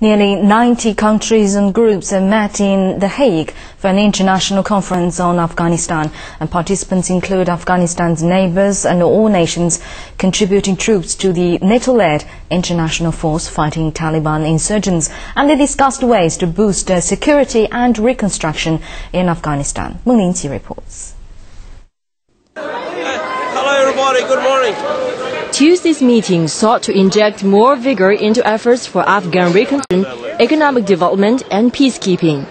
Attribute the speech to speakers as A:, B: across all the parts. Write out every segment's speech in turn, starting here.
A: Nearly 90 countries and groups have met in The Hague for an international conference on Afghanistan, and participants include Afghanistan's neighbors and all nations contributing troops to the NATO-led international force fighting Taliban insurgents, and they discussed ways to boost security and reconstruction in Afghanistan. Meng Lingqi reports.
B: Hello everybody, good morning.
C: Tuesday's meeting sought to inject more vigor into efforts for Afghan reconstruction, economic development and peacekeeping.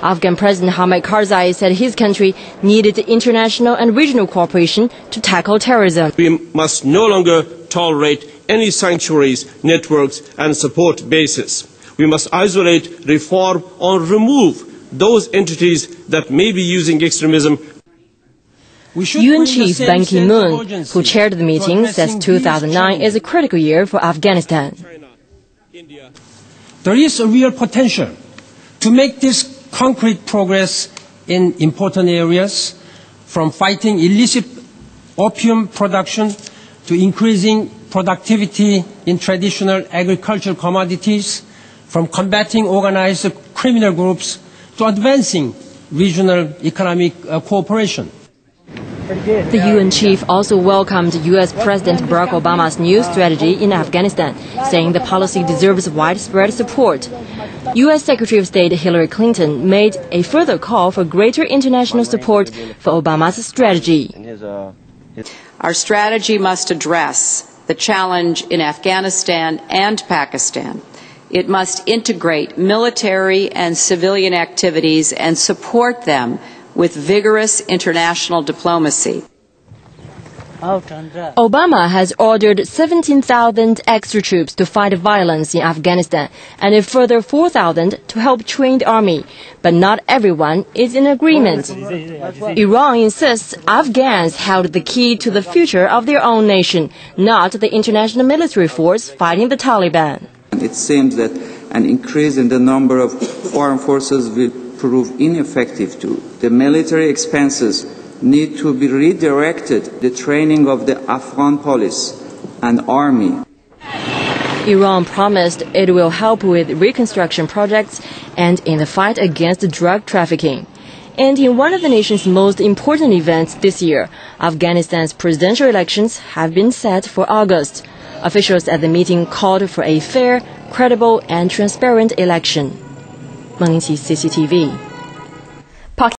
C: Afghan President Hamid Karzai said his country needed international and regional cooperation to tackle terrorism.
B: We must no longer tolerate any sanctuaries, networks and support bases. We must isolate, reform or remove those entities that may be using extremism.
C: UN Chief Ban Ki-moon, who chaired the meeting, says 2009 is a critical year for Afghanistan.
D: There is a real potential to make this concrete progress in important areas, from fighting illicit opium production to increasing productivity in traditional agricultural commodities, from combating organized criminal groups to advancing regional economic cooperation.
C: The UN chief also welcomed U.S. President Barack Obama's new strategy in Afghanistan, saying the policy deserves widespread support. U.S. Secretary of State Hillary Clinton made a further call for greater international support for Obama's strategy.
E: Our strategy must address the challenge in Afghanistan and Pakistan. It must integrate military and civilian activities and support them with vigorous international diplomacy.
C: Obama has ordered 17,000 extra troops to fight violence in Afghanistan and a further 4,000 to help train the army. But not everyone is in agreement. Iran insists Afghans held the key to the future of their own nation, not the international military force fighting the Taliban.
F: It seems that an increase in the number of foreign forces will prove ineffective too. The military expenses need to be redirected to the training of the Afghan police and army.
C: Iran promised it will help with reconstruction projects and in the fight against drug trafficking. And in one of the nation's most important events this year, Afghanistan's presidential elections have been set for August. Officials at the meeting called for a fair, credible and transparent election. Meng Lingqi, CCTV.